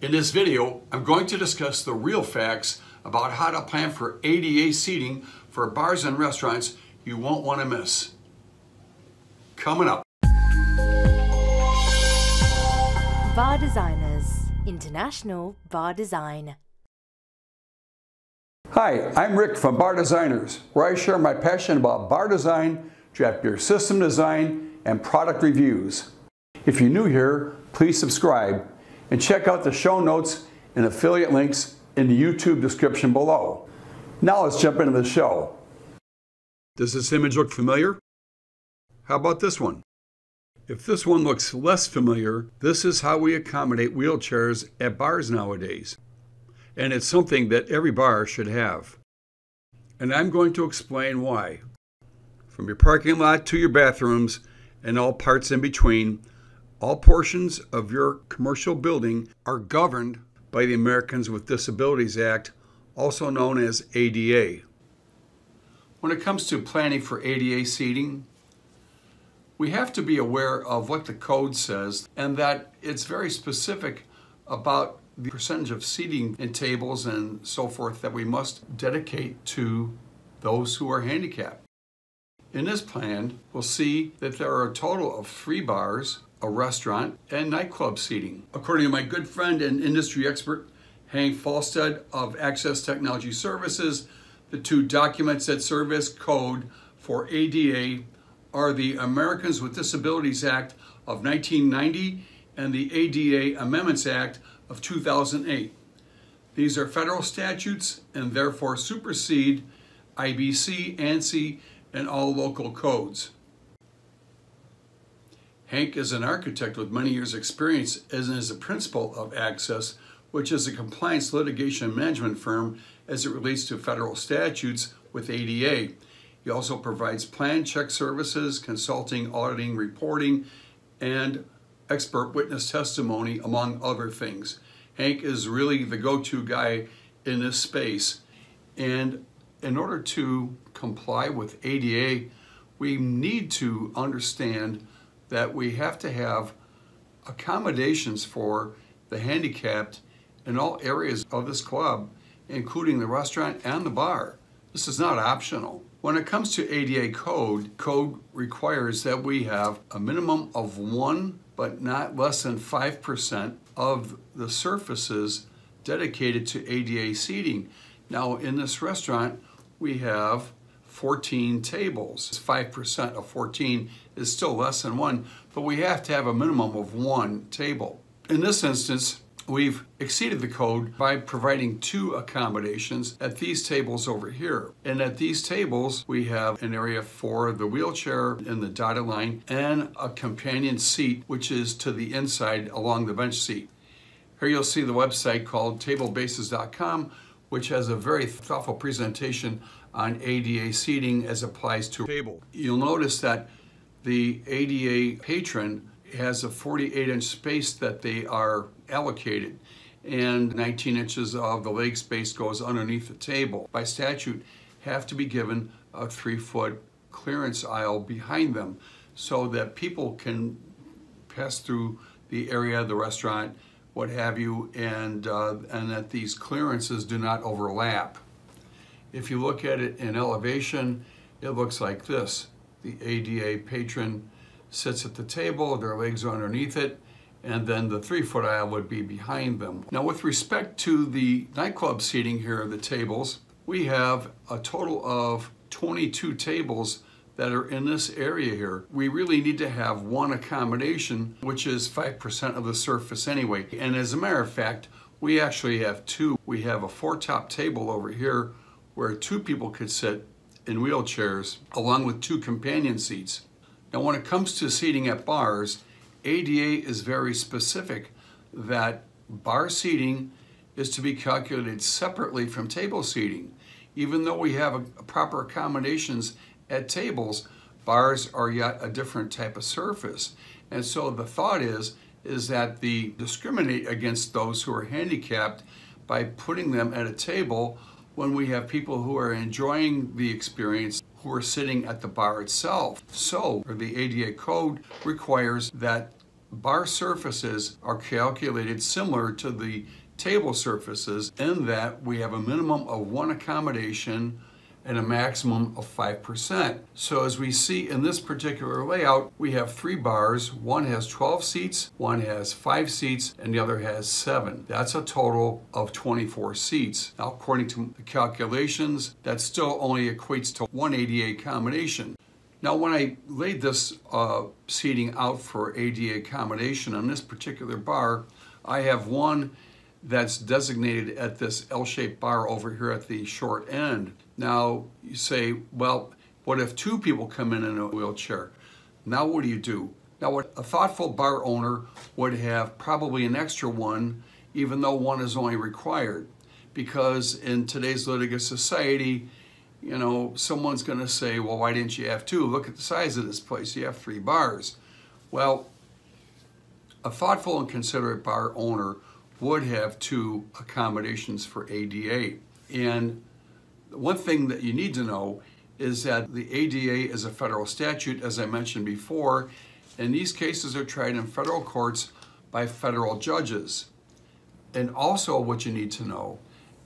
In this video, I'm going to discuss the real facts about how to plan for ADA seating for bars and restaurants you won't want to miss. Coming up. Bar Designers, International Bar Design. Hi, I'm Rick from Bar Designers, where I share my passion about bar design, draft beer system design, and product reviews. If you're new here, please subscribe and check out the show notes and affiliate links in the YouTube description below. Now let's jump into the show. Does this image look familiar? How about this one? If this one looks less familiar, this is how we accommodate wheelchairs at bars nowadays. And it's something that every bar should have. And I'm going to explain why. From your parking lot to your bathrooms and all parts in between, all portions of your commercial building are governed by the Americans with Disabilities Act, also known as ADA. When it comes to planning for ADA seating, we have to be aware of what the code says and that it's very specific about the percentage of seating and tables and so forth that we must dedicate to those who are handicapped. In this plan, we'll see that there are a total of 3 bars, a restaurant, and nightclub seating. According to my good friend and industry expert, Hank Falstead of Access Technology Services, the 2 documents that serve as code for ADA are the Americans with Disabilities Act of 1990 and the ADA Amendments Act of 2008. These are federal statutes and therefore supersede IBC, ANSI, and all local codes. Hank is an architect with many years' experience and is a principal of Access, which is a compliance litigation management firm as it relates to federal statutes with ADA. He also provides plan check services, consulting, auditing, reporting, and expert witness testimony, among other things. Hank is really the go-to guy in this space. And in order to comply with ADA, we need to understand that we have to have accommodations for the handicapped in all areas of this club, including the restaurant and the bar. This is not optional. When it comes to ADA code requires that we have a minimum of 1, but not less than 5% of the surfaces dedicated to ADA seating. Now in this restaurant, we have 14 tables. 5% of 14 is still less than 1, but we have to have a minimum of 1 table. In this instance, we've exceeded the code by providing 2 accommodations at these tables over here. And at these tables, we have an area for the wheelchair in the dotted line and a companion seat, which is to the inside along the bench seat. Here you'll see the website called tablebases.com, which has a very thoughtful presentation on ADA seating as applies to table. You'll notice that the ADA patron has a 48-inch space that they are allocated, and 19 inches of the leg space goes underneath the table. By statute, have to be given a 3-foot clearance aisle behind them so that people can pass through the area of the restaurant, what have you, and that these clearances do not overlap. If you look at it in elevation, it looks like this. The ADA patron sits at the table, their legs are underneath it, and then the 3-foot aisle would be behind them. Now with respect to the nightclub seating here, the tables, we have a total of 22 tables that are in this area here. We really need to have 1 accommodation, which is 5% of the surface anyway. And as a matter of fact, we actually have 2. We have a 4-top table over here where 2 people could sit in wheelchairs, along with 2 companion seats. Now when it comes to seating at bars, ADA is very specific that bar seating is to be calculated separately from table seating. Even though we have proper accommodations at tables, bars are yet a different type of surface. And so the thought is that they discriminate against those who are handicapped by putting them at a table when we have people who are enjoying the experience who are sitting at the bar itself. So the ADA code requires that bar surfaces are calculated similar to the table surfaces in that we have a minimum of 1 accommodation and a maximum of 5%. So as we see in this particular layout, we have 3 bars. One has 12 seats, one has 5 seats, and the other has 7. That's a total of 24 seats. Now, according to the calculations, that still only equates to 1 ADA accommodation. Now, when I laid this seating out for ADA accommodation on this particular bar, I have one that's designated at this L-shaped bar over here at the short end. Now, you say, well, what if 2 people come in a wheelchair? Now what do? Now, what a thoughtful bar owner would have probably an extra one, even though one is only required. Because in today's litigious society, you know, someone's going to say, well, why didn't you have 2? Look at the size of this place. You have 3 bars. Well, a thoughtful and considerate bar owner would have 2 accommodations for ADA. And one thing that you need to know is that the ADA is a federal statute, as I mentioned before, and these cases are tried in federal courts by federal judges. And also what you need to know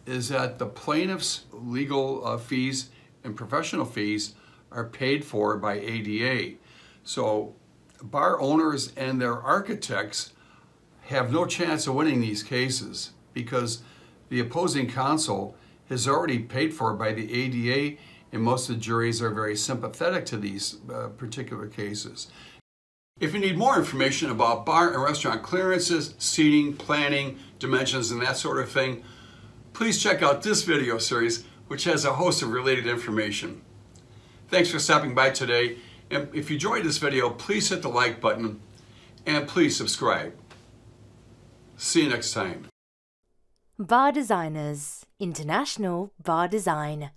is that the plaintiff's legal fees and professional fees are paid for by ADA. So bar owners and their architects have no chance of winning these cases because the opposing counsel is already paid for by the ADA, and most of the juries are very sympathetic to these particular cases. If you need more information about bar and restaurant clearances, seating, planning, dimensions, and that sort of thing, please check out this video series, which has a host of related information. Thanks for stopping by today, and if you enjoyed this video, please hit the like button, and please subscribe. See you next time. Bar Designers, International Bar Design.